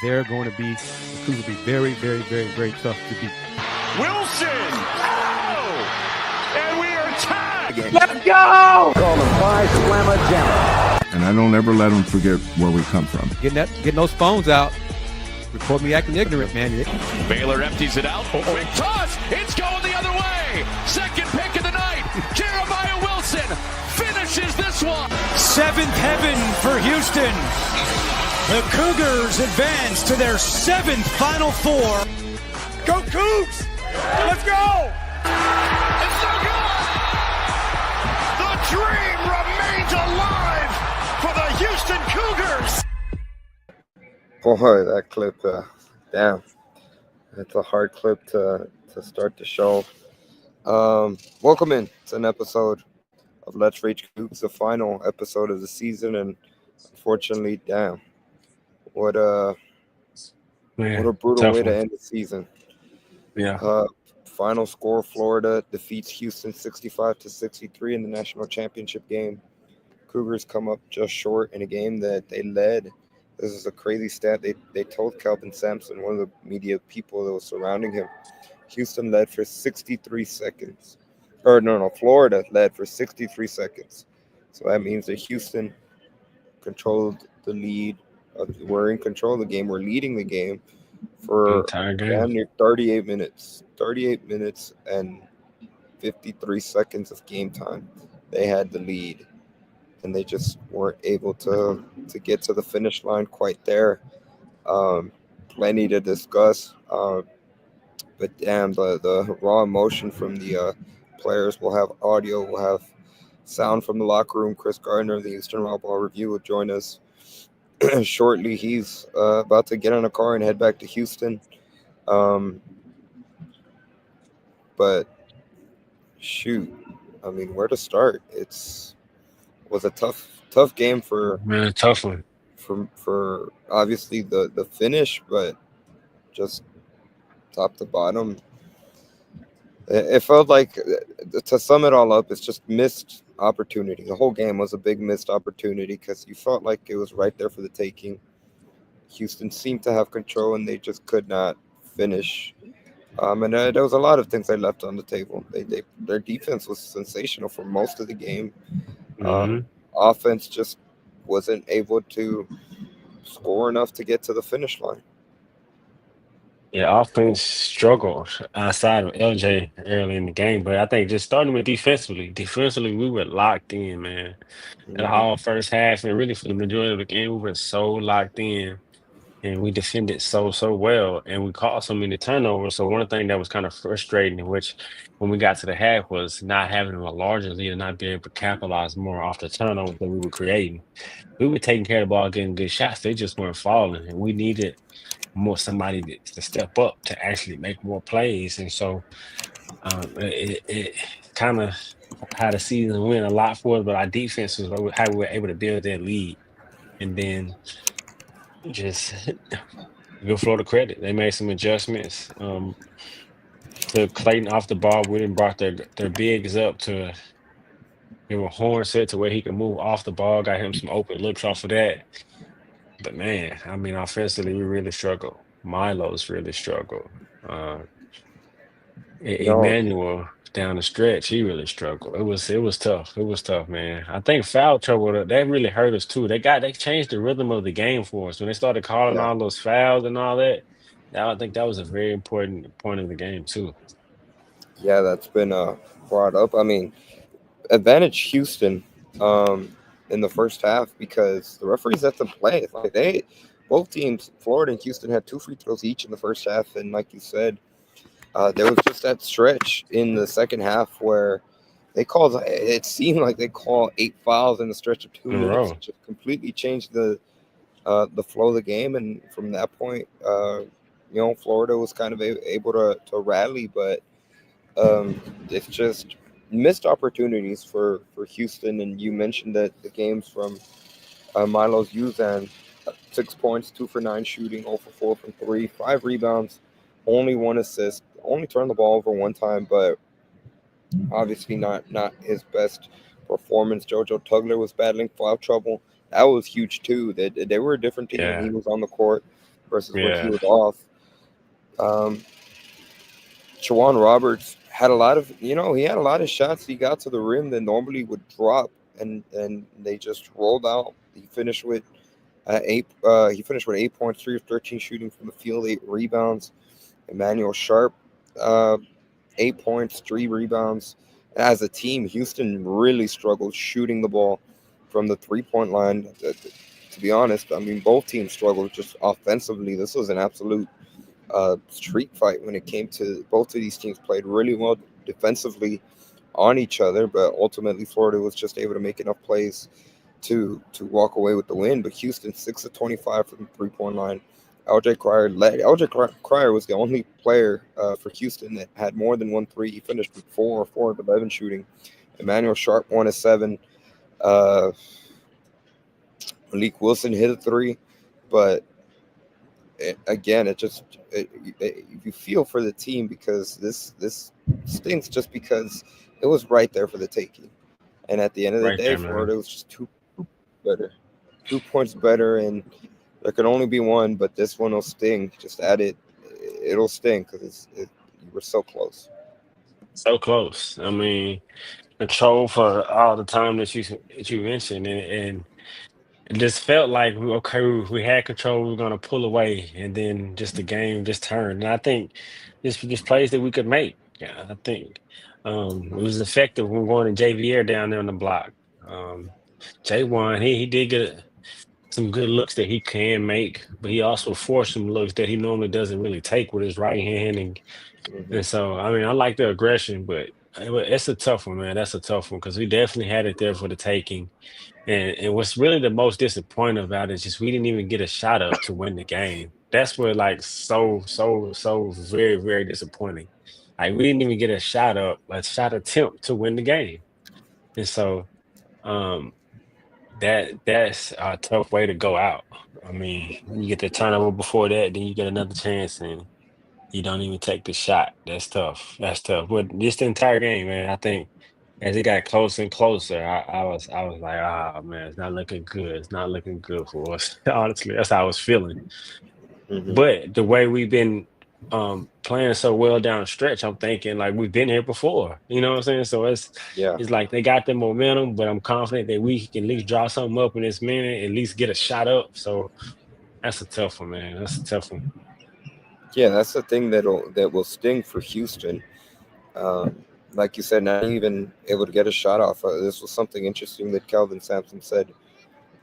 they're going to be, the Cougars will be very, very, very, very tough to beat. Wilson! Oh! And we are tied! Let's go! Call them by Slamma Jamma. And I don't ever let them forget where we come from. Getting those phones out. Report me acting ignorant, man. Baylor empties it out. Quick toss! It's going the other way! Second pick of the night! Jeremiah Wilson finishes this one! Seventh heaven for Houston. The Cougars advance to their seventh Final Four. Go Coogs! Let's go! It's so good! The dream remains alive for the Houston Cougars! Boy, that clip, damn. It's a hard clip to start the show. Welcome in to an episode of Let's Reach Coogs, the final episode of the season, and unfortunately, damn. What a brutal way to end the season. Yeah. Final score: Florida defeats Houston 65-63 in the national championship game. Cougars come up just short in a game that they led. This is a crazy stat. They told Calvin Sampson, one of the media people that was surrounding him, Houston led for 63 seconds. Florida led for 63 seconds. So that means that Houston controlled the lead. We're in control of the game. We're leading the game for damn near 38 minutes. 38 minutes and 53 seconds of game time. They had the lead, and they just weren't able to get to the finish line quite there. Plenty to discuss. But damn, the raw emotion from the players. We'll have audio. We'll have sound from the locker room. Kris Gardner of the Houston Raw Ball Review will join us shortly. He's about to get in a car and head back to Houston. But shoot, I mean, where to start? Was a tough game for a tough one for obviously the finish, but just top to bottom, it felt like, to sum it all up, it's just missed opportunity. The whole game was a big missed opportunity because you felt like it was right there for the taking. Houston seemed to have control, and they just could not finish. And there was a lot of things they left on the table. Their defense was sensational for most of the game. Offense just wasn't able to score enough to get to the finish line. Yeah, offense struggled outside of LJ early in the game, but I think just starting with defensively, we were locked in, man. The whole first half, and really for the majority of the game, we were so locked in, and we defended so well, and we caused so many turnovers. So one thing that was kind of frustrating, which when we got to the half, was not having a larger lead and not being able to capitalize more off the turnovers that we were creating. We were taking care of the ball, getting good shots. They just weren't falling, and we needed somebody to step up to actually make more plays. And so it kind of had the season win a lot for us, but our defense was how we were able to build that lead. And then just give Florida credit. They made some adjustments. To Clayton off the ball, we didn't brought their bigs up to give a horn set to where he could move off the ball, got him some open looks off of that. But man, I mean, offensively, we really struggled. Milo's really struggled. Emmanuel down the stretch, he really struggled. It was tough. It was tough, man. I think foul trouble, that really hurt us too. They changed the rhythm of the game for us when they started calling all those fouls and all that. I think that was a very important point of the game too. Yeah, that's been brought up. I mean, advantage Houston in the first half because the referees let them play. Like both teams, Florida and Houston, had 2 free throws each in the first half, and like you said, there was just that stretch in the second half where it seemed like they called 8 fouls in the stretch of 2 minutes. It just completely changed the flow of the game, and from that point, Florida was kind of able to rally, but it's just missed opportunities for Houston. And you mentioned that the games from Milo's Uzan, 6 points, 2 for 9 shooting, 0 for 4 from 3, 5 rebounds, only 1 assist, only turned the ball over 1 time, but obviously not his best performance. JoJo Tugler was battling foul trouble. That was huge too. They were a different team when he was on the court. versus when he Yeah. was off. Dayon Roberts had a lot of, he had a lot of shots he got to the rim that normally would drop, and they just rolled out. He finished with 8 points, 3 of 13 shooting from the field, 8 rebounds. Emmanuel Sharp, 8 points, 3 rebounds. As a team, Houston really struggled shooting the ball from the 3-point line. To be honest, I mean, both teams struggled just offensively. This was an absolute street fight when it came to both of these teams. Played really well defensively on each other, but ultimately Florida was just able to make enough plays to walk away with the win. But Houston 6 of 25 from the 3-point line. LJ Cryer was the only player for Houston that had more than 1 3. He finished with 4 of 11 shooting. Emmanuel Sharp 1 of 7. Malik Wilson hit a 3, but you feel for the team because this stinks just because it was right there for the taking. And at the end of the day, Florida was just 2 points better, and there could only be one, but this one will sting. Just add it. It'll sting because you were so close. So close. I mean, control for all the time that you mentioned, and it just felt like we had control, we were gonna pull away, and then just the game just turned. And I think just plays that we could make. Yeah, I think it was effective when going to JVR down there on the block. J1, he did get some good looks that he can make, but he also forced some looks that he normally doesn't really take with his right hand. And so, I mean, I like the aggression, but it's a tough one, man. That's a tough one because we definitely had it there for the taking. And what's really the most disappointing about it is just we didn't even get a shot up to win the game. That's what so very, very disappointing. Like we didn't even get a shot attempt to win the game. And so that's a tough way to go out. I mean, you get the turnover before that, then you get another chance and you don't even take the shot. That's tough. That's tough. But just the entire game, man, I think as it got closer and closer, I was like, man, it's not looking good. It's not looking good for us. Honestly, that's how I was feeling. But the way we've been playing so well down the stretch, I'm thinking like we've been here before. You know what I'm saying? So it's like they got the momentum, but I'm confident that we can at least draw something up in this minute, at least get a shot up. So that's a tough one, man. That's a tough one. Yeah, that's the thing that will sting for Houston. Like you said, not even able to get a shot off. This was something interesting that Kelvin Sampson said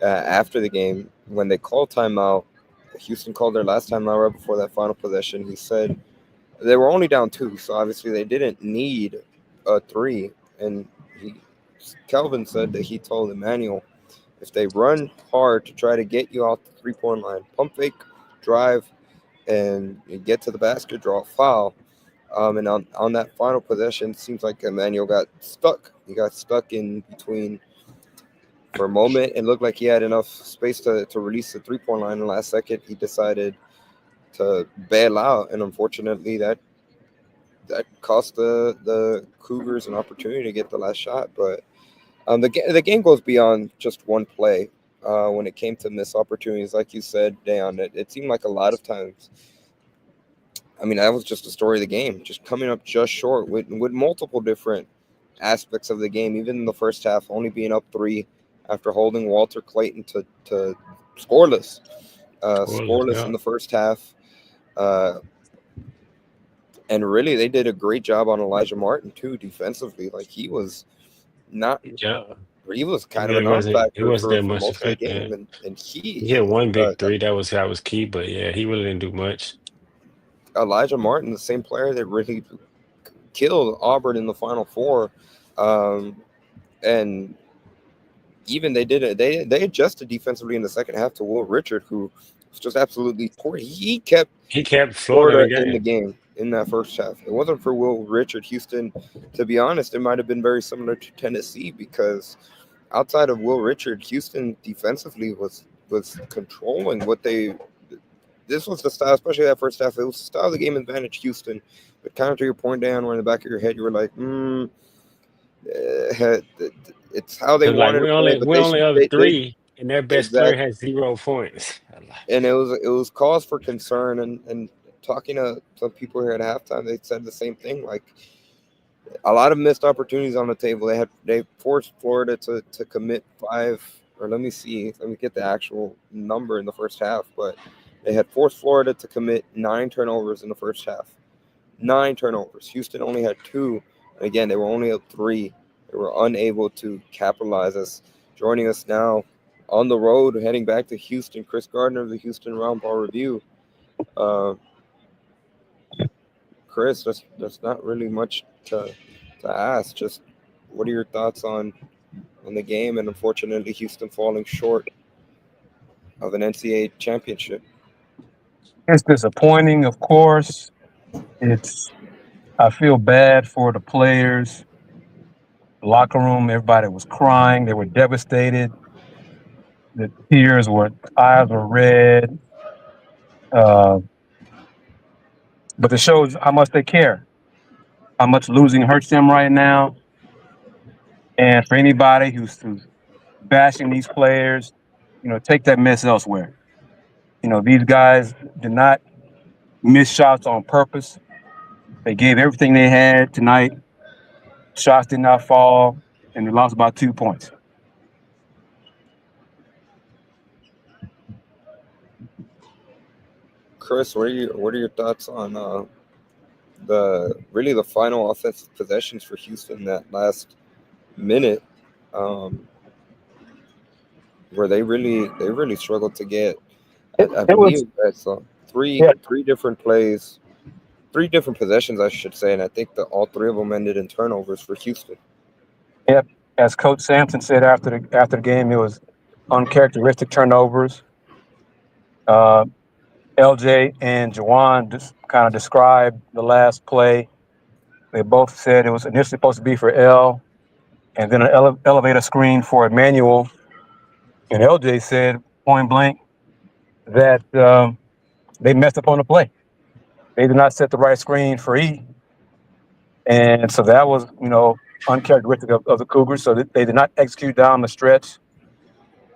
after the game when they called timeout. Houston called their last timeout right before that final possession. He said they were only down 2, so obviously they didn't need a 3. And Kelvin said that he told Emmanuel, if they run hard to try to get you off the 3-point line, pump fake, drive, and you get to the basket, draw a foul. And on that final possession, it seems like Emmanuel got stuck. He got stuck in between for a moment. It looked like he had enough space to release the 3-point line. In the last second, he decided to bail out. And unfortunately, that cost the Cougars an opportunity to get the last shot. But the game goes beyond just one play. When it came to missed opportunities, like you said, Dayon, it seemed like a lot of times. I mean, that was just the story of the game, just coming up just short with multiple different aspects of the game. Even in the first half, only being up 3 after holding Walter Clayton to scoreless. Scoreless in the first half. And really, they did a great job on Elijah Martin, too, defensively. Like, he was not – he was kind of a non-factor for most of the game. And he had one big 3 that was key, but, yeah, he really didn't do much. Elijah Martin, the same player that really killed Auburn in the Final Four. And even they adjusted defensively in the second half to Will Richard, who was just absolutely poor. He kept Florida in the game in that first half. It wasn't for Will Richard, Houston, to be honest, it might have been very similar to Tennessee because outside of Will Richard, Houston defensively was controlling what they – this was the style, especially that first half. It was the style of the game advantage Houston. But kind of to your point, Dan, where in the back of your head, you were like, it's how they wanted to play. We only up 3. And their best player Exactly. has 0 points. And it was cause for concern, and talking to some people here at halftime, they said the same thing. Like, a lot of missed opportunities on the table. They forced Florida to commit 5, or let me get the actual number in the first half, but they had forced Florida to commit 9 turnovers in the first half. 9 turnovers. Houston only had 2. And again, they were only up 3. They were unable to capitalize. Us joining us now on the road, heading back to Houston, Kris Gardner of the Houston Roundball Review. Kris, that's not really much to ask. Just what are your thoughts on the game, and unfortunately Houston falling short of an NCAA championship? It's disappointing, of course. I feel bad for the players. The locker room, everybody was crying. They were devastated. The eyes were red. But it shows how much they care, how much losing hurts them right now. And for anybody who's bashing these players, take that mess elsewhere. These guys did not miss shots on purpose. They gave everything they had tonight. Shots did not fall, and they lost by 2 points. Kris, what are your thoughts on the final offensive possessions for Houston, that last minute, where they really struggled to get? I believe that's three different plays, 3 different possessions, I should say, and I think that all 3 of them ended in turnovers for Houston. Yep, as Coach Sampson said after the game, it was uncharacteristic turnovers. LJ and Juwan just kind of described the last play. They both said it was initially supposed to be for L, and then an elevator screen for Emmanuel. And LJ said point blank that they messed up on the play. They did not set the right screen for E. And so that was, uncharacteristic of the Cougars. So they did not execute down the stretch.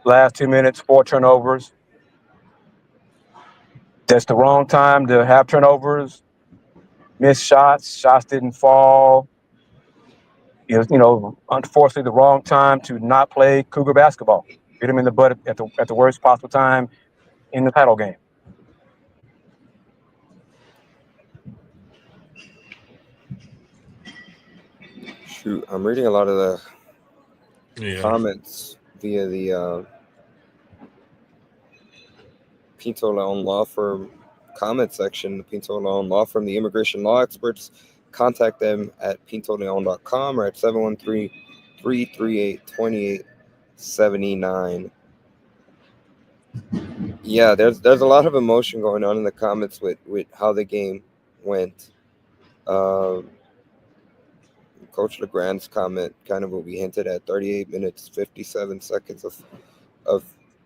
Last 2 minutes, 4 turnovers. That's the wrong time to have turnovers. Missed shots. Shots didn't fall. It was, unfortunately, the wrong time to not play Cougar basketball. Hit them in the butt at the worst possible time in the title game. Shoot, I'm reading a lot of the comments via the Pinto Leon Law Firm comment section. The Pinto Leon Law Firm, the immigration law experts. Contact them at pintoleon.com or at 713-338-2879. Yeah, there's a lot of emotion going on in the comments with how the game went. Coach LeGrand's comment kind of what we hinted at, 38 minutes, 57 seconds of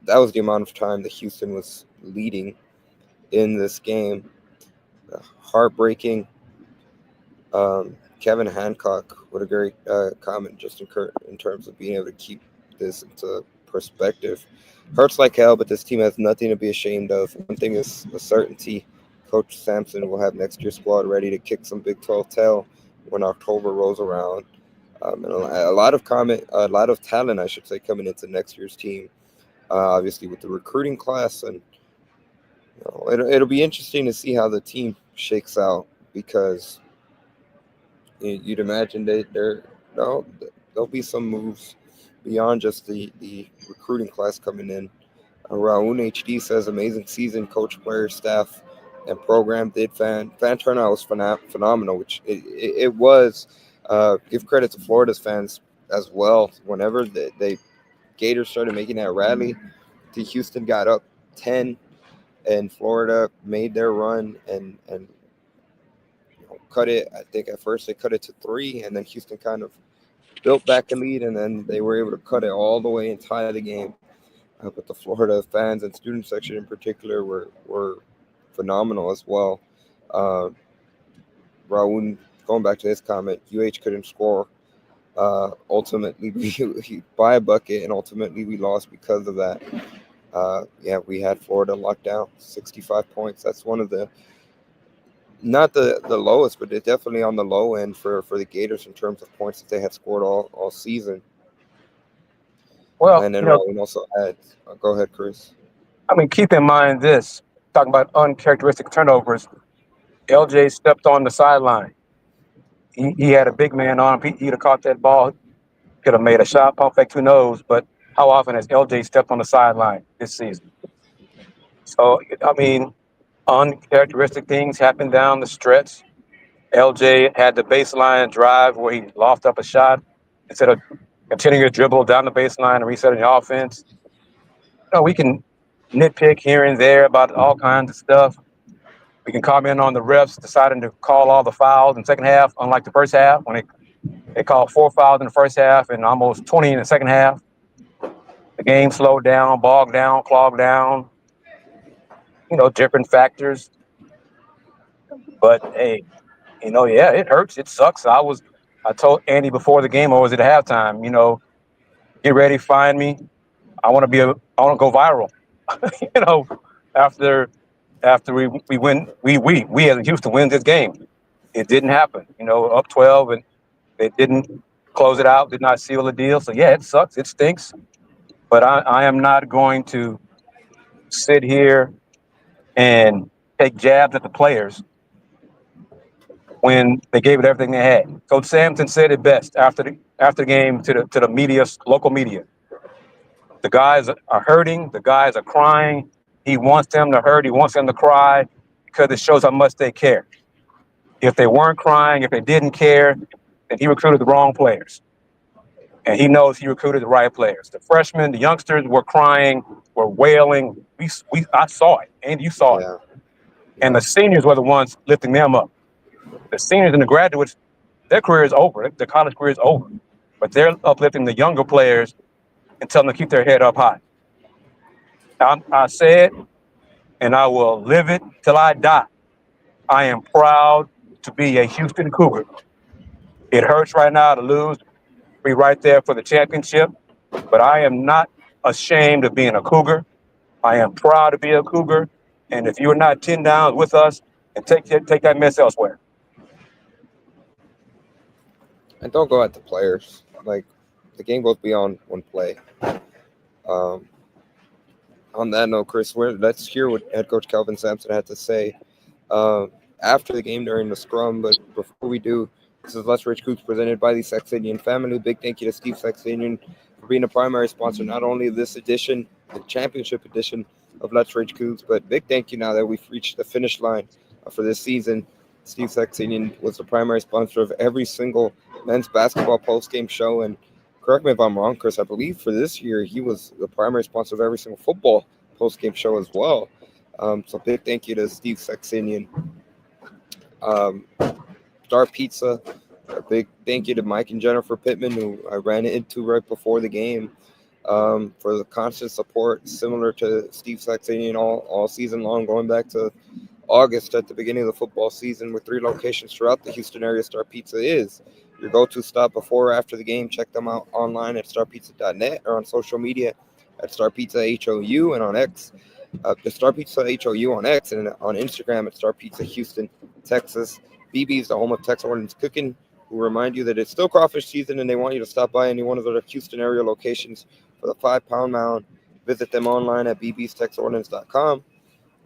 that was the amount of time that Houston was leading in this game. Heartbreaking. Kevin Hancock, what a great comment just in terms of being able to keep this into perspective. Hurts like hell, but this team has nothing to be ashamed of. One thing is a certainty. Coach Sampson will have next year's squad ready to kick some Big 12 tail when October rolls around. And a lot of talent, I should say, coming into next year's team. Obviously with the recruiting class, and it'll be interesting to see how the team shakes out, because you'd imagine there'll be some moves beyond just the recruiting class coming in. Raoul HD says amazing season, coach, player, staff, and program. Fan turnout was phenomenal, which it was. Give credit to Florida's fans as well. Whenever they Gators started making that rally, Houston got up 10, and Florida made their run and cut it. I think at first they cut it to 3, and then Houston kind of built back a lead, and then they were able to cut it all the way and tie the game. But the Florida fans and student section in particular were phenomenal as well. Raul, going back to his comment, UH couldn't score Ultimately, we by a bucket, and ultimately we lost because of that. We had Florida locked down, 65 points. That's one of the, not the lowest, but it's definitely on the low end for the Gators in terms of points that they had scored all season. Well, And then Ryan also had, go ahead, Chris. I mean, keep in mind this, talking about uncharacteristic turnovers, LJ stepped on the sideline. He had a big man on him. He'd have caught that ball, could have made a shot, pump fake, who knows, but how often has LJ stepped on the sideline this season? So, I mean, uncharacteristic things happen down the stretch. LJ had the baseline drive where he lofted up a shot instead of continuing to dribble down the baseline and resetting the offense. We can nitpick here and there about all kinds of stuff. We can comment on the refs deciding to call all the fouls in the second half, unlike the first half, when they called 4 fouls in the first half and almost 20 in the second half. The game slowed down, bogged down, clogged down, different factors. But, hey, it hurts. It sucks. I told Andy before the game, or was it at halftime, get ready, find me. I want to go viral. After we win, we as Houston win this game. It didn't happen, up 12, and they didn't close it out, did not seal the deal. So yeah, it sucks, it stinks. But I am not going to sit here and take jabs at the players when they gave it everything they had. Coach Sampson said it best after the game to the media, local media. The guys are hurting. The guys are crying. He wants them to hurt. He wants them to cry because it shows how much they care. If they weren't crying, if they didn't care, then he recruited the wrong players. And he knows he recruited the right players. The freshmen, the youngsters were crying, were wailing. I saw it, and you saw it. And the seniors were the ones lifting them up. The seniors and the graduates, their career is over. Their college career is over. But they're uplifting the younger players and telling them to keep their head up high. I said, and I will live it till I die. I am proud to be a Houston Cougar. It hurts right now to lose. Be right there for the championship, but I am not ashamed of being a Cougar. I am proud to be a Cougar, and if you're not 10 downs with us, and take that mess elsewhere. And don't go at the players. Like, the game goes beyond one play. On that note, Chris, let's hear what head coach Kelvin Sampson had to say after the game during the scrum. But before we do, this is Let's Rage Coogs presented by the Saxenian family. Big thank you to Steve Saxenian for being a primary sponsor, not only of this edition, the championship edition of Let's Rage Coogs, but big thank you now that we've reached the finish line for this season. Steve Saxenian was the primary sponsor of every single men's basketball post-game show. And correct me if I'm wrong, Chris, I believe for this year, he was the primary sponsor of every single football post-game show as well. So big thank you to Steve Saxenian. Star Pizza, a big thank you to Mike and Jennifer Pittman, who I ran into right before the game, for the constant support, similar to Steve Saxenian all season long, going back to August at the beginning of the football season, with 3 locations throughout the Houston area. Star Pizza is your go-to stop before or after the game. Check them out online at starpizza.net or on social media at StarPizzaHOU and on X. The Star Pizza HOU on X and on Instagram at Star Pizza Houston, Texas. BB's the home of Texas Ordnance Cooking, who remind you that it's still crawfish season and they want you to stop by any one of their Houston area locations for the 5-pound mound. Visit them online at bbstexordnance.com.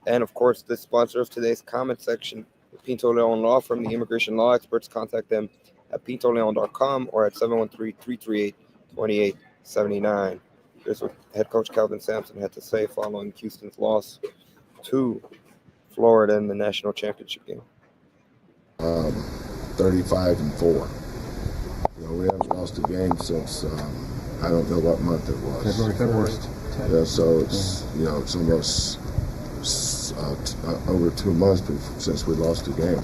And, of course, the sponsor of today's comment section, the Pinto Leon Law Firm, the immigration law experts. Contact them at pintoleon.com or at 713-338-2879. Here's what head coach Kelvin Sampson had to say following Houston's loss to Florida in the national championship game. 35-4. We haven't lost a game since I don't know what month it was. February 1st. Yeah, so it's it's almost over 2 months since we lost a game.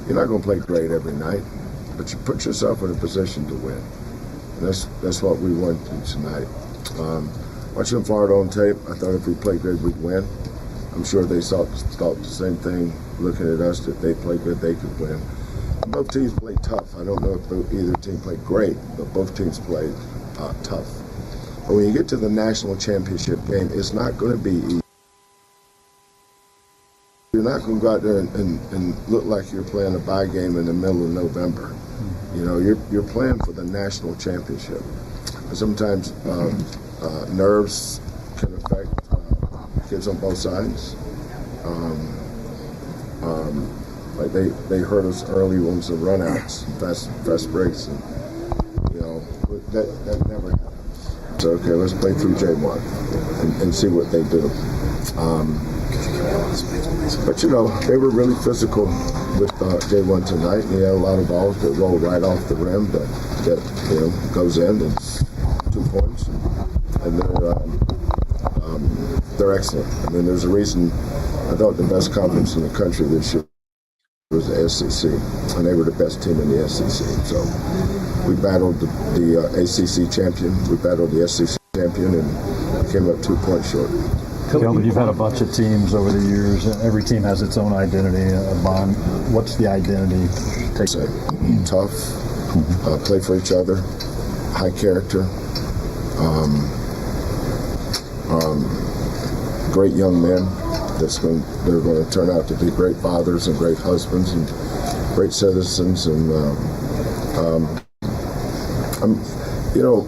You're not going to play great every night, but you put yourself in a position to win. And that's what we want tonight. Watching Florida on tape, I thought if we played good, we'd win. I'm sure they thought the same thing, looking at us, that they played good, they could win. both teams played tough. I don't know if either team played great, but both teams played tough. But when you get to the national championship game, it's not going to be easy. You're not going to go out there and look like you're playing a bye game in the middle of November. You know, you're playing for the national championship. And sometimes nerves can affect kids on both sides. Like they hurt us early on some runouts, fast breaks, and you know that never happens. So okay, let's play through J1 and see what they do. But you know, they were really physical with J1 tonight, and he had a lot of balls that rolled right off the rim that you know goes in and 2 points, and they're excellent. I mean, there's a reason. I thought the best conference in the country this year was the SEC, and they were the best team in the SEC. So we battled the ACC champion, we battled the SEC champion, and came up 2 points short. Kelvin, you've had a bunch of teams over the years. Every team has its own identity, a bond. What's the identity? Tough, play for each other, high character, great young men. They're going to turn out to be great fathers and great husbands and great citizens. And you know,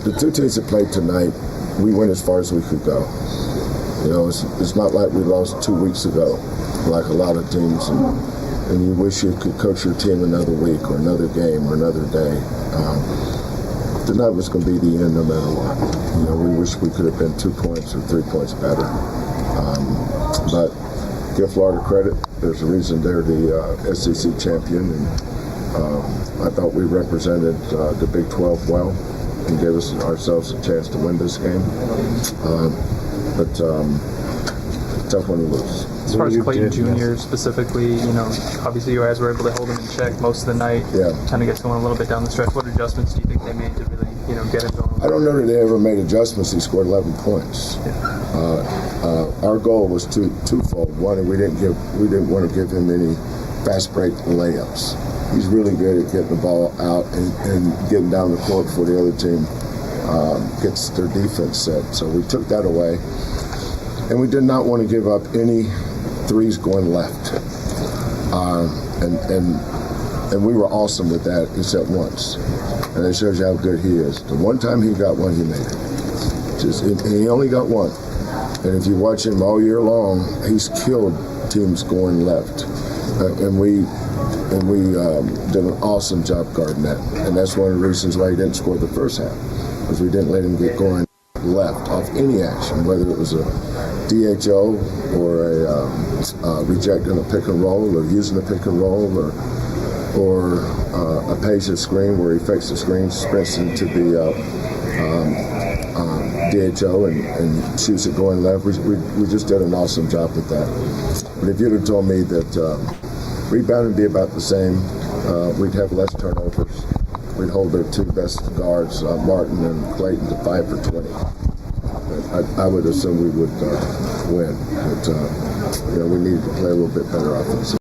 the two teams that played tonight, we went as far as we could go. You know, it's not like we lost 2 weeks ago, like a lot of teams, and you wish you could coach your team another week or another game or another day. Tonight was going to be the end no matter what. You know, we wish we could have been 2 points or 3 points better. But give Florida credit. There's a reason they're the SEC champion, and I thought we represented the Big 12 well and gave ourselves a chance to win this game. But tough one to lose. As far as Clayton Jr. specifically, you know, obviously you guys were able to hold him in check most of the night. Yeah. Kind of gets going a little bit down the stretch. What adjustments do you think they made to really, you know, get him going? I don't know that they ever made adjustments. He scored 11 points. Yeah. Our goal was twofold. One, we didn't want to give him any fast break layups. He's really good at getting the ball out and getting down the court before the other team gets their defense set. So we took that away. And we did not want to give up any threes going left. And we were awesome with that except once. And it shows you how good he is. The one time he got one, he made it. And he only got one. And if you watch him all year long, he's killed teams going left. And we did an awesome job guarding that. And that's one of the reasons why he didn't score the first half, because we didn't let him get going left off any action, whether it was a DHO or a rejecting a pick and roll or using a pick and roll or a patient screen where he fakes the screen, sprints into the DHO and shoots it going left. We just did an awesome job with that. But if you'd have told me that rebound would be about the same, we'd have less turnovers. We'd hold their two best guards, Martin and Clayton, to 5 for 20. I would assume we would win, but you know, we needed to play a little bit better offense.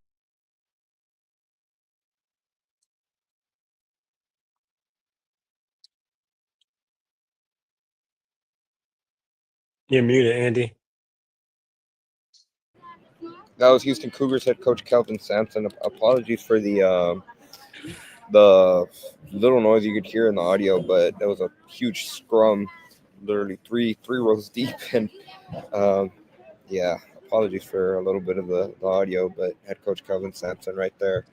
You're muted, Andy. That was Houston Cougars head coach Kelvin Sampson. Apologies for the little noise you could hear in the audio, but there was a huge scrum, literally three rows deep, and yeah, apologies for a little bit of the audio, but head coach Kelvin Sampson right there.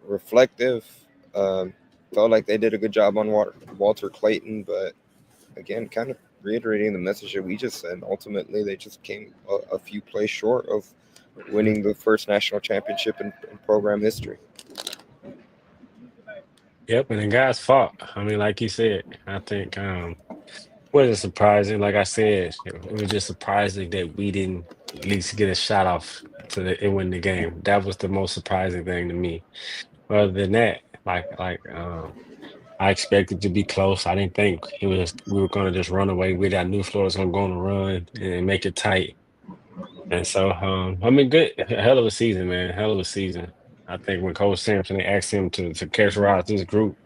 Reflective. Felt like they did a good job on Walter Clayton, but again, kind of reiterating the message that we just said. Ultimately, they just came a few plays short of winning the first national championship in program history. Yep, and the guys fought. I mean, like you said, I think wasn't surprising. Like I said, it was just surprising that we didn't at least get a shot off and win the game. That was the most surprising thing to me. Other than that, I expected to be close. I didn't think we were going to just run away with it. I knew Florida was going to go on a run and make it tight. And so, I mean, good, hell of a season, man. Hell of a season. I think when Coach Sampson asked him to characterize this group,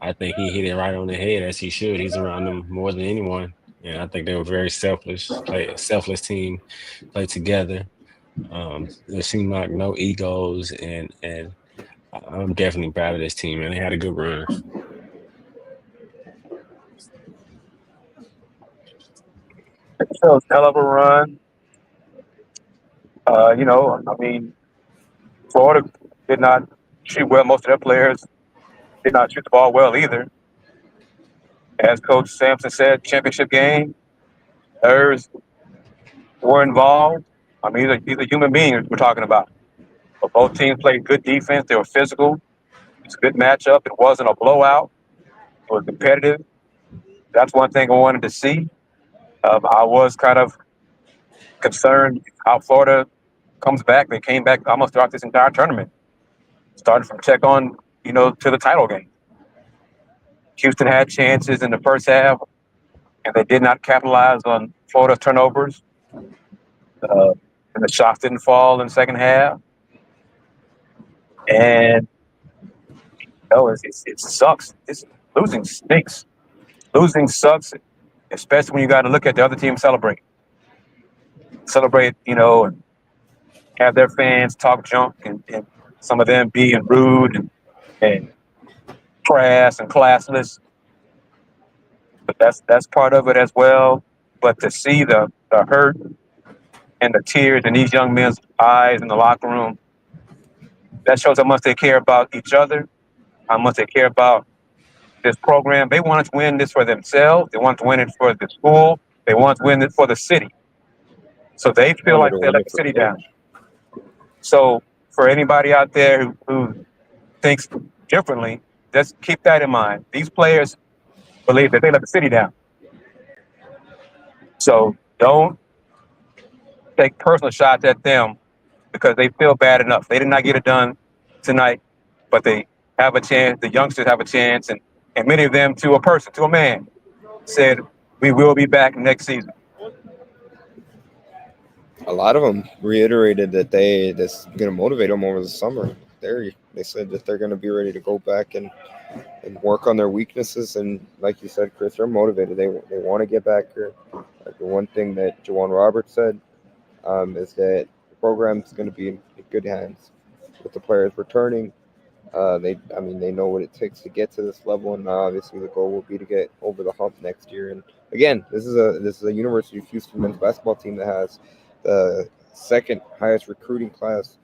I think he hit it right on the head as he should. He's around them more than anyone. And I think they were very selfless team, play together. There seemed like no egos, and I'm definitely proud of this team, man. They had a good run. So it's a hell of a run. I mean, Florida did not shoot well. Most of their players did not shoot the ball well either. As Coach Sampson said, championship game, errors were involved. I mean, these are human beings we're talking about. But both teams played good defense. They were physical. It's a good matchup. It wasn't a blowout. It was competitive. That's one thing I wanted to see. I was kind of concerned how Florida comes back. They came back almost throughout this entire tournament, starting from check on, to the title game. Houston had chances in the first half, and they did not capitalize on Florida's turnovers. And the shots didn't fall in the second half. And it sucks. Losing stinks. Losing sucks, especially when you got to look at the other team celebrate, and have their fans talk junk, and some of them being rude and crass and classless. But that's part of it as well. But to see the hurt and the tears in these young men's eyes in the locker room, that shows how much they care about each other, how much they care about this program. They wanted to win this for themselves. They want to win it for the school. They want to win it for the city. So they feel like they let the city down. So for anybody out there who thinks differently, just keep that in mind. These players believe that they let the city down. So don't take personal shots at them because they feel bad enough. They did not get it done tonight, but they have a chance. The youngsters have a chance, and many of them, to a man, said, we will be back next season. A lot of them reiterated that that's going to motivate them over the summer. They said that they're going to be ready to go back and work on their weaknesses. And like you said, Kris, they're motivated. They want to get back here. Like the one thing that Dayon Robert said is that the program's going to be in good hands with the players returning. They know what it takes to get to this level, and obviously the goal will be to get over the hump next year. And again, this is a University of Houston men's basketball team that has the second highest recruiting class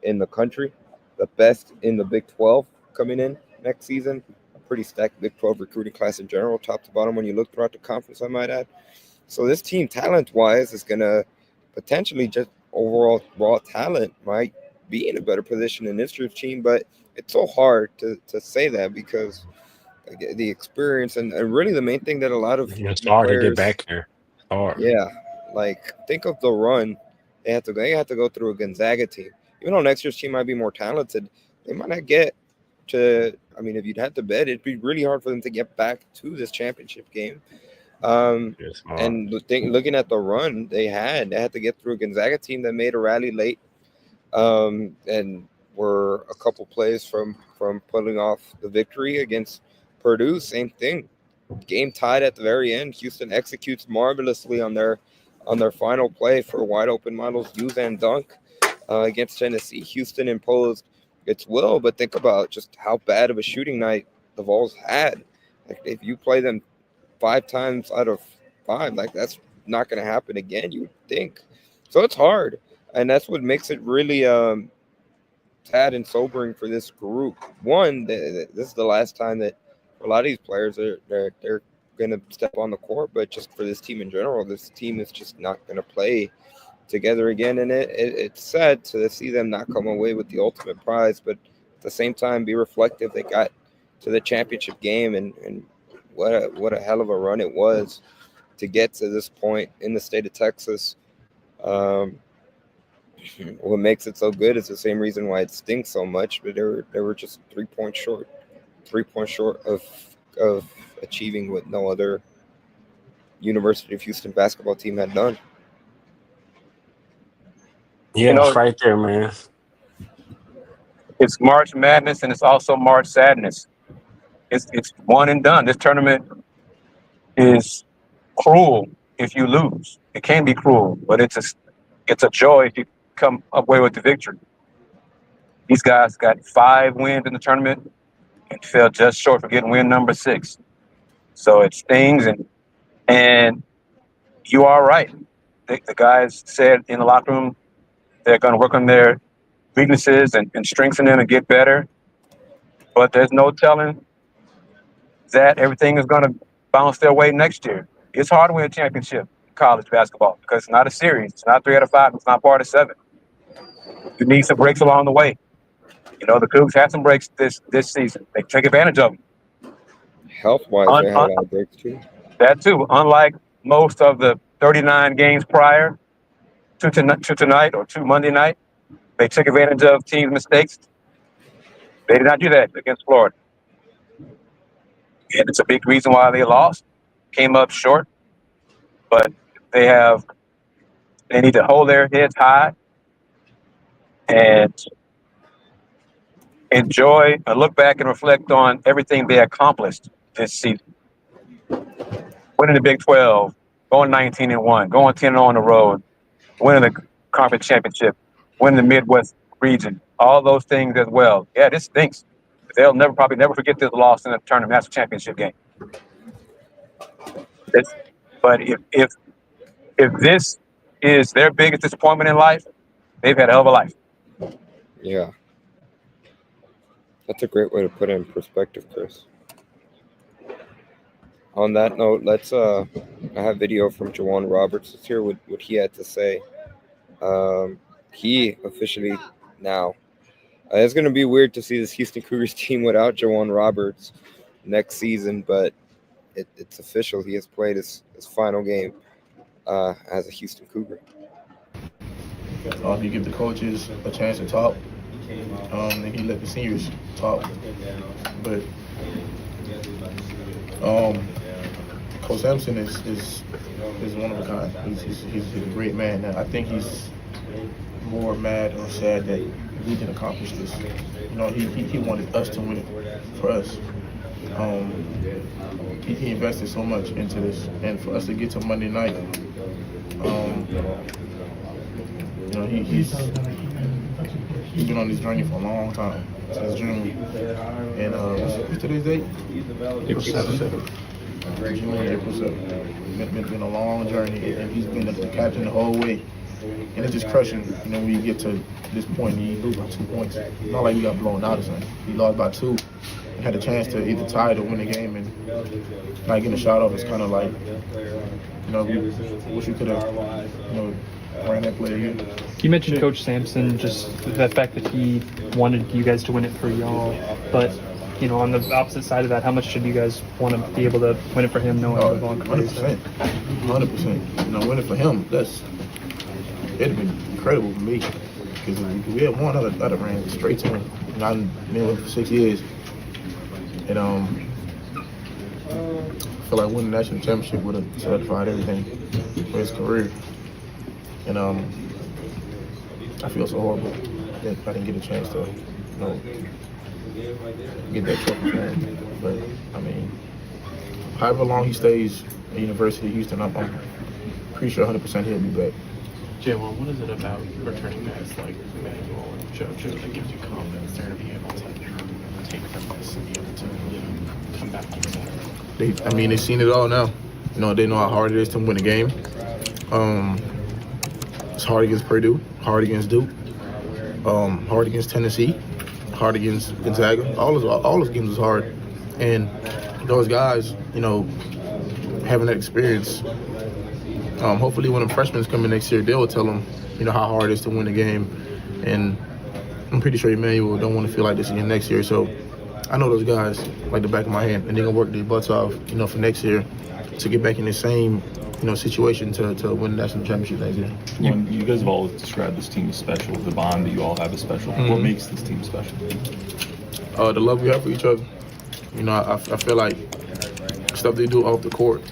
in the country, the best in the Big 12 coming in next season. A pretty stacked Big 12 recruiting class in general, top to bottom when you look throughout the conference, I might add. So this team, talent-wise, is going to potentially, just overall raw talent, might be in a better position than this year's team, but it's so hard to say that because the experience and really the main thing that a lot of It's hard players, to get back there. Hard. Yeah, like think of the run they have to go through a Gonzaga team. Even though next year's team might be more talented, they might not get to. I mean, if you'd have to bet, it'd be really hard for them to get back to this championship game. And looking at the run they had to get through a Gonzaga team that made a rally late, and were a couple plays from pulling off the victory against Purdue. Same thing, game tied at the very end. Houston executes marvelously on their final play for a wide open Miles Uzan dunk against Tennessee. Houston imposed its will, but think about just how bad of a shooting night the Vols had. Like if you play them 5 times out of 5, like that's not going to happen again, you would think. So it's hard, and that's what makes it really sad and sobering for this group. One, this is the last time that a lot of these players they're going to step on the court, but just for this team in general, this team is just not going to play together again, and it's sad to see them not come away with the ultimate prize, but at the same time be reflective. They got to the championship game, and what a hell of a run it was to get to this point in the state of Texas. What makes it so good is the same reason why it stinks so much, but they were just 3 points short of achieving what no other University of Houston basketball team had done. Yeah, right there, man. It's March Madness and it's also March Sadness. It's one and done. This tournament is cruel if you lose. It can be cruel, but it's a joy if you come away with the victory. These guys got 5 wins in the tournament and fell just short for getting win number 6. So it stings, and you are right. The guys said in the locker room they're going to work on their weaknesses and strengthen them and get better. But there's no telling that everything is going to bounce their way next year. It's hard to win a championship in college basketball because it's not a series. It's not 3 out of 5. It's not part of 7. You need some breaks along the way. You know, the Cougs had some breaks this season. They take advantage of them. Health-wise, they had a lot of breaks too. That too. Unlike most of the 39 games prior to tonight or to Monday night, they took advantage of teams' mistakes. They did not do that against Florida. And it's a big reason why they lost. Came up short. But they need to hold their heads high and enjoy and look back and reflect on everything they accomplished this season. Winning the Big 12, going 19-1, going 10-0 on the road, winning the conference championship, winning the Midwest region, all those things as well. Yeah, this stinks. They'll probably never forget this loss in the tournament national championship game. But if this is their biggest disappointment in life, they've had a hell of a life. Yeah. That's a great way to put it in perspective, Kris. On that note, let's I have video from Dayon Roberts. Let's hear what he had to say. He officially now. It's going to be weird to see this Houston Cougars team without Dayon Roberts next season, but it's official. He has played his final game as a Houston Cougar. He give the coaches a chance to talk, and he let the seniors talk. But Coach Sampson is one of a kind. He's a great man. Now, I think he's more mad or sad that we didn't accomplish this. You know, he wanted us to win it for us. He invested so much into this, and for us to get to Monday night, you know, he's been on this journey for a long time, since June. And what's today's date? April 7th. June, April 7th. Been a long journey, and he's been the captain the whole way. And it's just crushing, you know, when you get to this point and you lose by 2 points. It's not like we got blown out or something. We lost by 2 and had a chance to either tie or win the game, and not getting a shot off is kind of like, you know, we wish we could have, you know, ran that play again. You mentioned Coach Sampson, just the fact that he wanted you guys to win it for y'all, but you know, on the opposite side of that, how much should you guys want to be able to win it for him, knowing the long career? 100%. You know, win it for him, it'd have been incredible for me, because we had one other ran straight to him. And I've been with him for 6 years, and I feel like winning the national championship would have solidified everything for his career. And I feel so horrible that I didn't get a chance to, you know, get that trophy for him. But I mean, however long he stays at University of Houston, I'm pretty sure 100% he'll be back. Dayon, what is it about returning guys like Emmanuel and JoJo that gives you confidence there to be able to take from this and be able to, you know, come back to that? They've seen it all now. You know, they know how hard it is to win a game. It's hard against Purdue, hard against Duke, hard against Tennessee, hard against Gonzaga. All those games was hard, and those guys, you know, having that experience. Hopefully when the freshmen come in next year, they'll tell them, you know, how hard it is to win a game. And I'm pretty sure Emmanuel don't want to feel like this again next year. So I know those guys like the back of my hand, and they're going to work their butts off, you know, for next year to get back in the same, you know, situation to win the national championship next year. You guys have all described this team as special. The bond that you all have is special. Mm-hmm. What makes this team special? The love we have for each other. You know, I feel like stuff they do off the court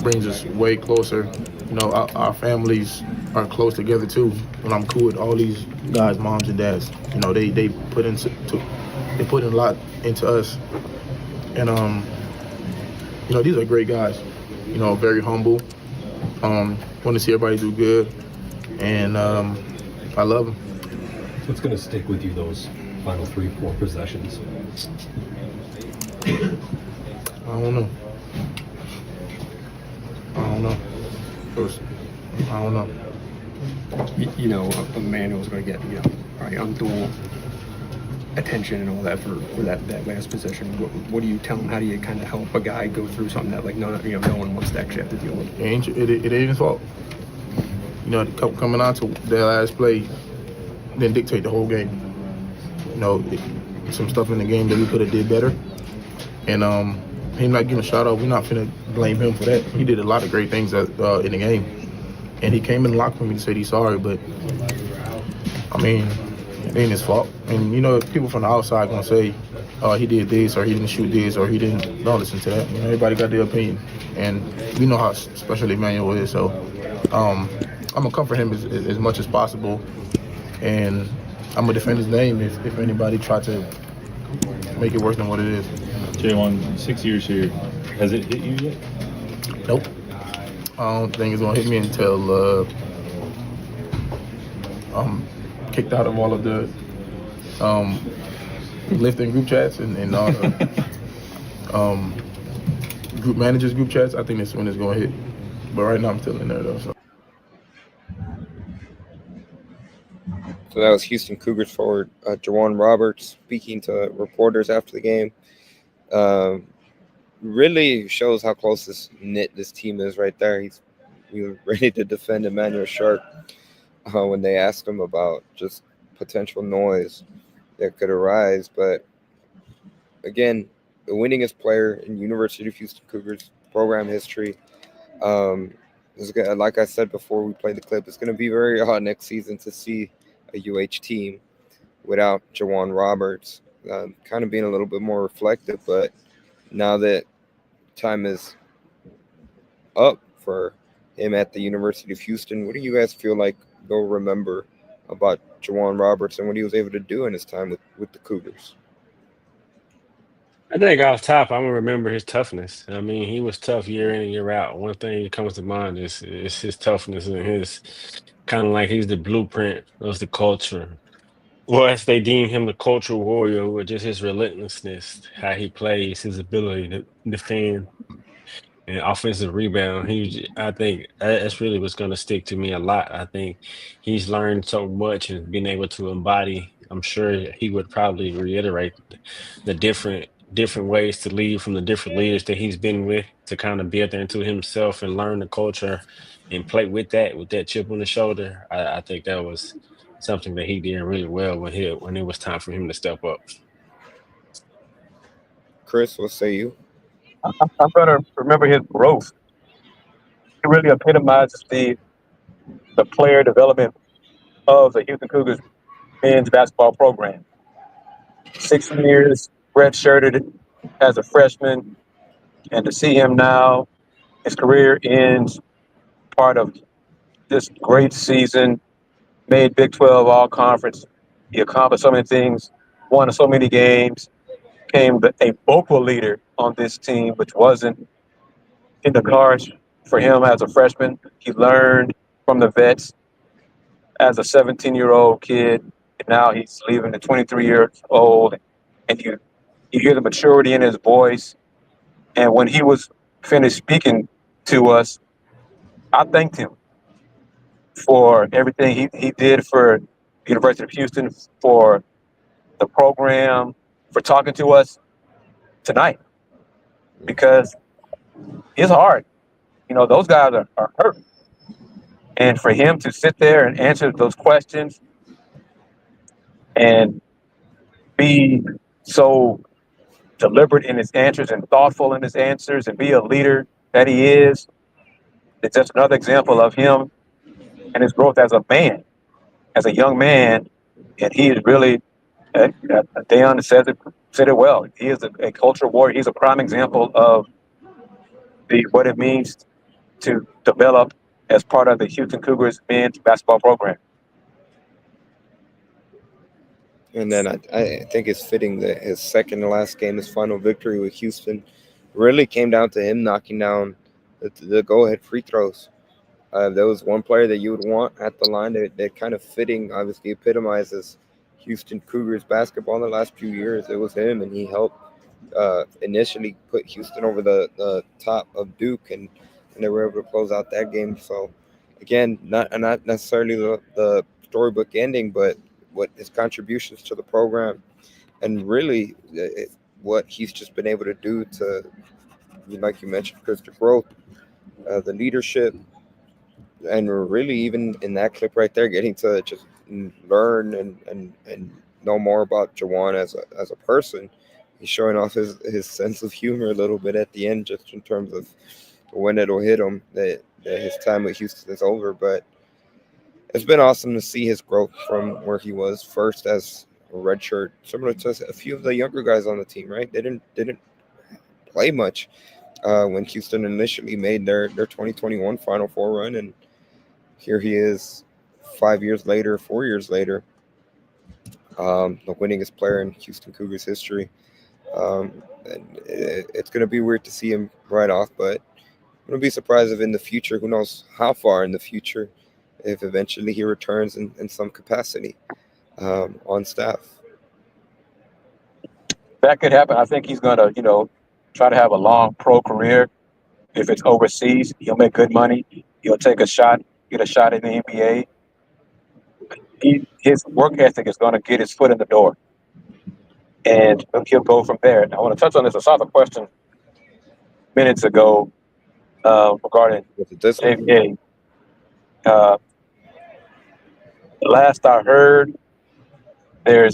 brings us way closer You know, our families are close together too. When I'm cool with all these guys, moms and dads, you know, they put in a lot into us, and you know, these are great guys. You know, very humble. Want to see everybody do good, and I love them. What's going to stick with you those final 3-4 possessions? I don't know. I don't know. You know, Emmanuel's going to get, you know, probably undual attention and all that for that last possession. What do you tell him? How do you kind of help a guy go through something that, like, no one wants to actually have to deal with? It ain't his fault. You know, coming on to that last play didn't dictate the whole game. You know, some stuff in the game that we could have did better. And him not getting a shot off, we're not finna blame him for that. He did a lot of great things in the game. And he came in the locker room and said he's sorry, but I mean, it ain't his fault. And you know, people from the outside gonna say, he did this, or he didn't shoot this, or he didn't. Don't listen to that. You know, everybody got their opinion, and we know how special Emmanuel is. So I'm gonna comfort him as much as possible, and I'm gonna defend his name if anybody try to make it worse than what it is. Dayon, 6 years here, has it hit you yet? Nope. I don't think it's gonna hit me until I'm kicked out of all of the lifting group chats and all the group managers group chats. I think that's when it's gonna hit. But right now I'm still in there though. So that was Houston Cougars forward Dayon Robert speaking to reporters after the game. Really shows how close this team is right there. He was ready to defend Emmanuel Sharp when they asked him about just potential noise that could arise. But again, the winningest player in University of Houston Cougars program history. Like I said before we played the clip, it's going to be very odd next season to see a UH team without Dayon Roberts, kind of being a little bit more reflective. But now that time is up for him at the University of Houston, what do you guys feel like they'll remember about Dayon Roberts and what he was able to do in his time with the Cougars? I think off top, I'm gonna remember his toughness. I mean, he was tough year in and year out. One thing that comes to mind is his toughness and his kind of like he's the blueprint of the culture. Well, as they deem him the cultural warrior, with just his relentlessness, how he plays, his ability to defend and offensive rebound. I think that's really what's going to stick to me a lot. I think he's learned so much and been able to embody. I'm sure he would probably reiterate the different ways to lead from the different leaders that he's been with, to kind of build that into himself and learn the culture and play with that chip on the shoulder. I think that was something that he did really well when it was time for him to step up. Kris, what say you? I'm going to remember his growth. He really epitomizes the player development of the Houston Cougars men's basketball program. 6 years redshirted as a freshman, and to see him now, his career ends part of this great season, made Big 12 all-conference. He accomplished so many things, won so many games, became a vocal leader on this team, which wasn't in the cards for him as a freshman. He learned from the vets as a 17-year-old kid, and now he's leaving at 23 years old, and you hear the maturity in his voice. And when he was finished speaking to us, I thanked him for everything he did for the University of Houston, for the program, for talking to us tonight, because it's hard. You know, those guys are hurt. And for him to sit there and answer those questions and be so deliberate in his answers and thoughtful in his answers and be a leader that he is, it's just another example of him and his growth as a man, as a young man. And he is really, Dayon said it well. He is a culture warrior. He's a prime example of what it means to develop as part of the Houston Cougars men's basketball program. And then I think it's fitting that his second to last game, his final victory with Houston, really came down to him knocking down the go-ahead free throws. There was one player that you would want at the line that kind of fitting, obviously epitomizes Houston Cougars basketball in the last few years. It was him, and he helped initially put Houston over the top of Duke, and they were able to close out that game. So, again, not necessarily the storybook ending, but what his contributions to the program, and really what he's just been able to do to, like you mentioned, Chris, the growth, the leadership, and really even in that clip right there, getting to just learn and know more about Jawan as a person. He's showing off his sense of humor a little bit at the end, just in terms of when it'll hit him that his time with Houston is over. But it's been awesome to see his growth from where he was first as a redshirt, similar to a few of the younger guys on the team, right? They didn't play much when Houston initially made their 2021 Final Four run, and here he is 4 years later, the winningest player in Houston Cougars history. And it's going to be weird to see him right off, but I'm going to be surprised if in the future, who knows how far in the future, if eventually he returns in some capacity on staff. That could happen. I think he's going to, try to have a long pro career. If it's overseas, he'll make good money. He'll take a shot, get a shot in the NBA. His work ethic is going to get his foot in the door, and he'll go from there. I want to touch on this. I saw the question minutes ago regarding JVA. Last I heard, there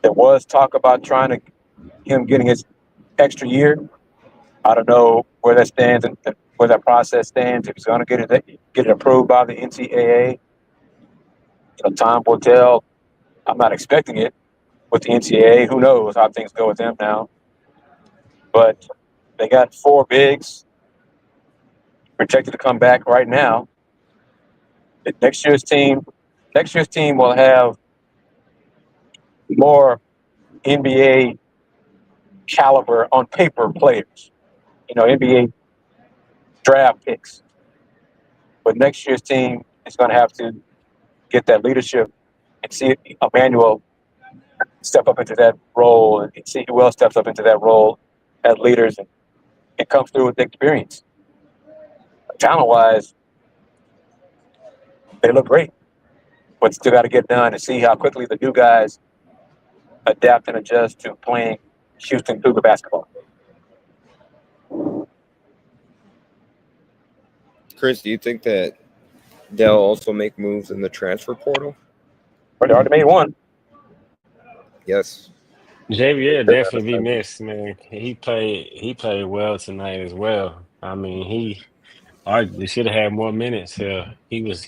was talk about him getting his extra year. I don't know where that stands and where that process stands. If he's going to get it approved by the NCAA, time will tell. I'm not expecting it with the NCAA. Who knows how things go with them now? But they got 4 bigs projected to come back right now. Next year's team will have more NBA caliber on paper players, NBA draft picks. But next year's team is going to have to get that leadership and see Emmanuel step up into that role, and see who else steps up into that role as leaders and comes through with experience. Talent-wise, they look great, but still got to get done and see how quickly the new guys adapt and adjust to playing Houston Cougar basketball. Chris, do you think that they'll also make moves in the transfer portal? But they already made one. Yes. JVL definitely be missed, man. He played well tonight as well. I mean, he arguably should have had more minutes here. He was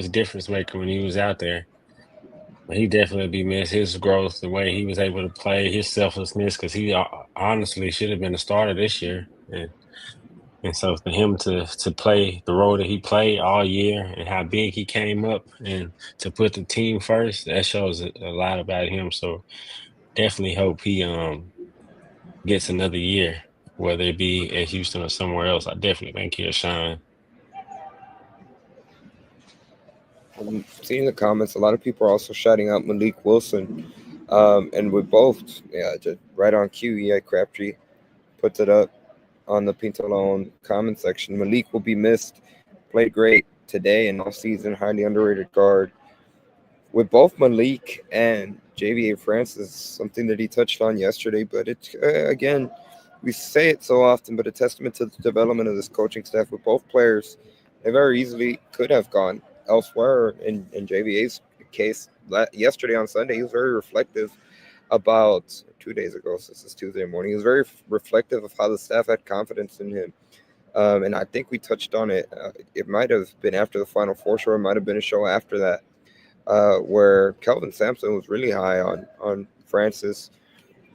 difference maker when he was out there. But he definitely be missed. His growth, the way he was able to play, his selflessness, because he honestly should have been a starter this year. And so for him to play the role that he played all year and how big he came up and to put the team first, that shows a lot about him. So definitely hope he gets another year, whether it be at Houston or somewhere else. I definitely think he'll shine. I'm seeing the comments. A lot of people are also shouting out Malik Wilson. And we both, just right on cue, Crabtree puts it up on the Pinto Alone comment section. Malik will be missed. Played great today and all season. Highly underrated guard. With both Malik and JVA Francis, something that he touched on yesterday, but it's, again, we say it so often, but a testament to the development of this coaching staff with both players. They very easily could have gone elsewhere. In JVA's case, yesterday on Sunday, he was very reflective about 2 days ago, so this is Tuesday morning. He was very reflective of how the staff had confidence in him. And I think we touched on it. It might have been after the Final Four show. It might have been a show after that, where Kelvin Sampson was really high on Francis.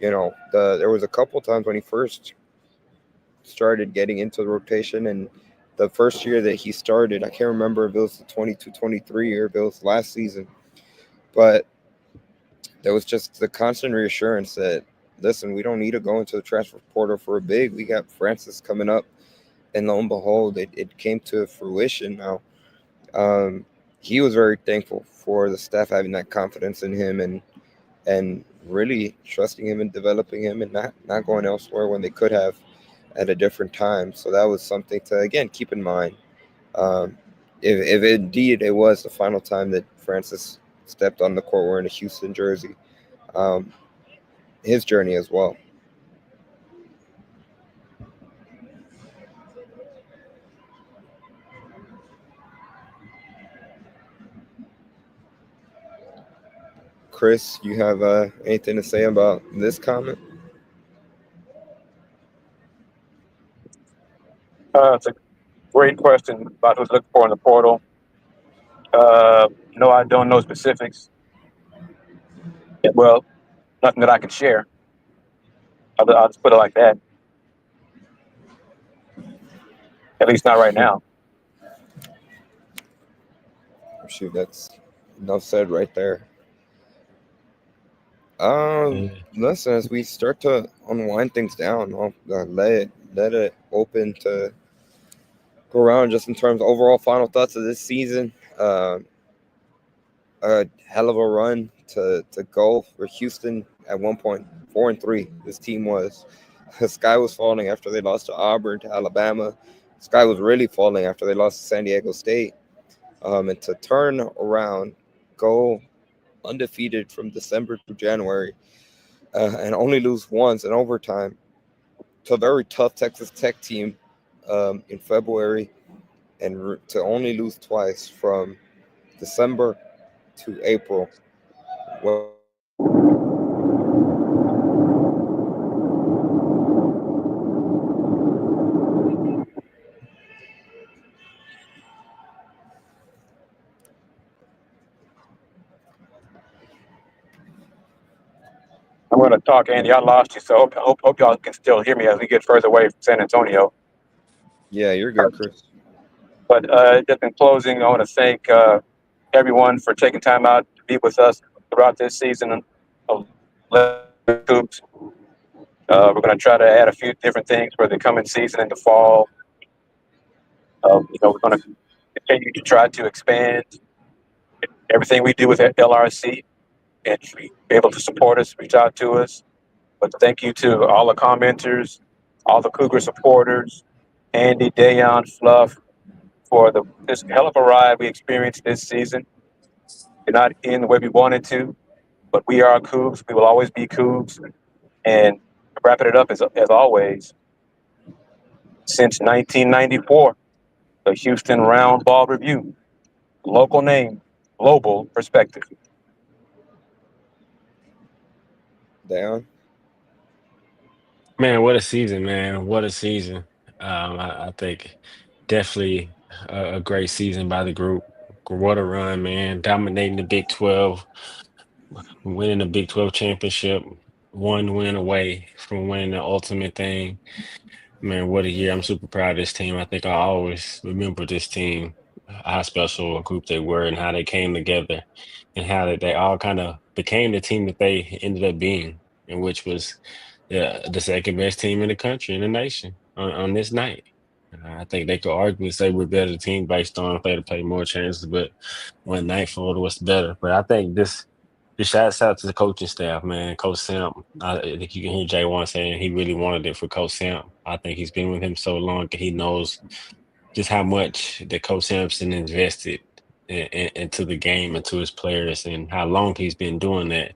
There was a couple times when he first started getting into the rotation, and the first year that he started. I can't remember if it was the 22-23 year, if it was last season. But there was just the constant reassurance that, listen, we don't need to go into the transfer portal for a big. We got Francis coming up. And lo and behold, it came to fruition now. He was very thankful for the staff having that confidence in him and really trusting him and developing him and not going elsewhere when they could have at a different time. So that was something to, again, keep in mind. If indeed it was the final time that Francis stepped on the court wearing a Houston jersey, his journey as well. Kris, you have anything to say about this comment? It's a great question about who's looking for in the portal. No, I don't know specifics. Well, nothing that I can share. I'll just put it like that. At least not right now. Shoot, that's enough said right there. Listen, as we start to unwind things down, I'll let it open to go around just in terms of overall final thoughts of this season. A hell of a run to go for Houston at one point, 4-3. This team was. The sky was falling after they lost to Auburn, to Alabama. The sky was really falling after they lost to San Diego State. And to turn around, go undefeated from December to January, and only lose once in overtime to a very tough Texas Tech team in February, and to only lose twice from December to April. Well, I'm going to talk, Andy. I lost you, so hope y'all can still hear me as we get further away from San Antonio. Yeah, you're good, Kris. But just in closing, I want to thank everyone for taking time out to be with us throughout this season of Coogs. We're going to try to add a few different things for the coming season in the fall. We're going to continue to try to expand everything we do with LRC. And if you be able to support us, reach out to us. But thank you to all the commenters, all the Cougar supporters, Andy, Dayon, Fluff, for this hell of a ride we experienced this season. We're not in the way we wanted to, but we are Cougs. We will always be Cougs. And wrapping it up as always, since 1994, the Houston Round Ball Review, local name, global perspective. Dayon? Man, what a season, man. What a season. I think definitely a great season by the group. What a run, man. Dominating the Big 12, winning the Big 12 championship, one win away from winning the ultimate thing. Man, what a year. I'm super proud of this team. I think I always remember this team, how special a group they were and how they came together and how they all kind of became the team that they ended up being, and which was the second best team in the country, in the nation on this night. I think they could arguably say we're a better team based on if they had played more chances, but one night Florida was better. But I think this shouts out to the coaching staff, man. Coach Samp, I think you can hear J1 saying he really wanted it for Coach Samp. I think he's been with him so long that he knows just how much that Coach Sampson invested into the game and to his players and how long he's been doing that.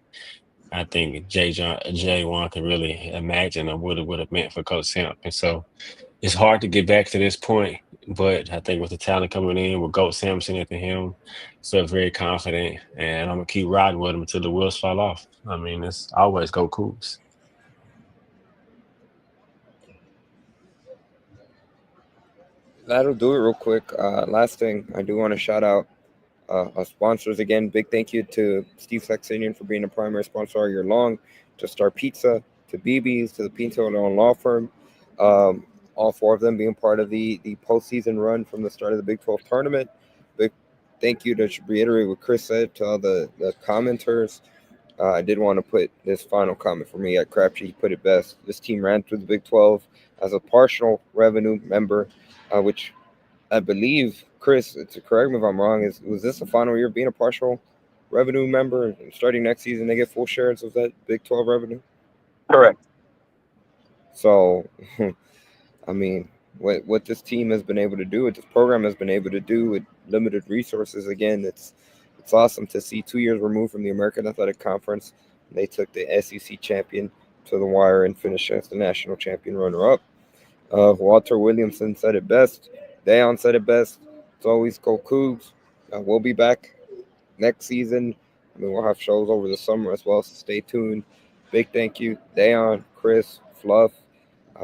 I think J1 can really imagine what it would have meant for Coach Samp. And so it's hard to get back to this point, but I think with the talent coming in, with Coach Sampson at the helm, so very confident, and I'm going to keep riding with him until the wheels fall off. I mean, it's always go Coogs. That'll do it real quick. Last thing, I do want to shout out our sponsors again. Big thank you to Steve Saxenian for being a primary sponsor all year long, to Star Pizza, to BB's, to the Pinto and Law Firm. all 4 of them being part of the postseason run from the start of the Big 12 tournament. Big thank you to reiterate what Kris said to all the commenters. I did want to put this final comment for me at Crabtree. He put it best. This team ran through the Big 12 as a partial revenue member, which I believe, Kris, to correct me if I'm wrong, was this the final year being a partial revenue member? And starting next season, they get full shares of that Big 12 revenue? Correct. So, I mean, what this team has been able to do, what this program has been able to do with limited resources, again, it's awesome to see 2 years removed from the American Athletic Conference. They took the SEC champion to the wire and finished as the national champion runner-up. Walter Williamson said it best. Dayon said it best. It's always go Coogs. We'll be back next season. I mean, we'll have shows over the summer as well, so stay tuned. Big thank you, Dayon, Kris, Fluff,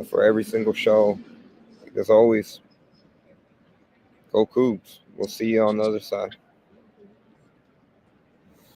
for every single show. As always, go Coogs. We'll see you on the other side.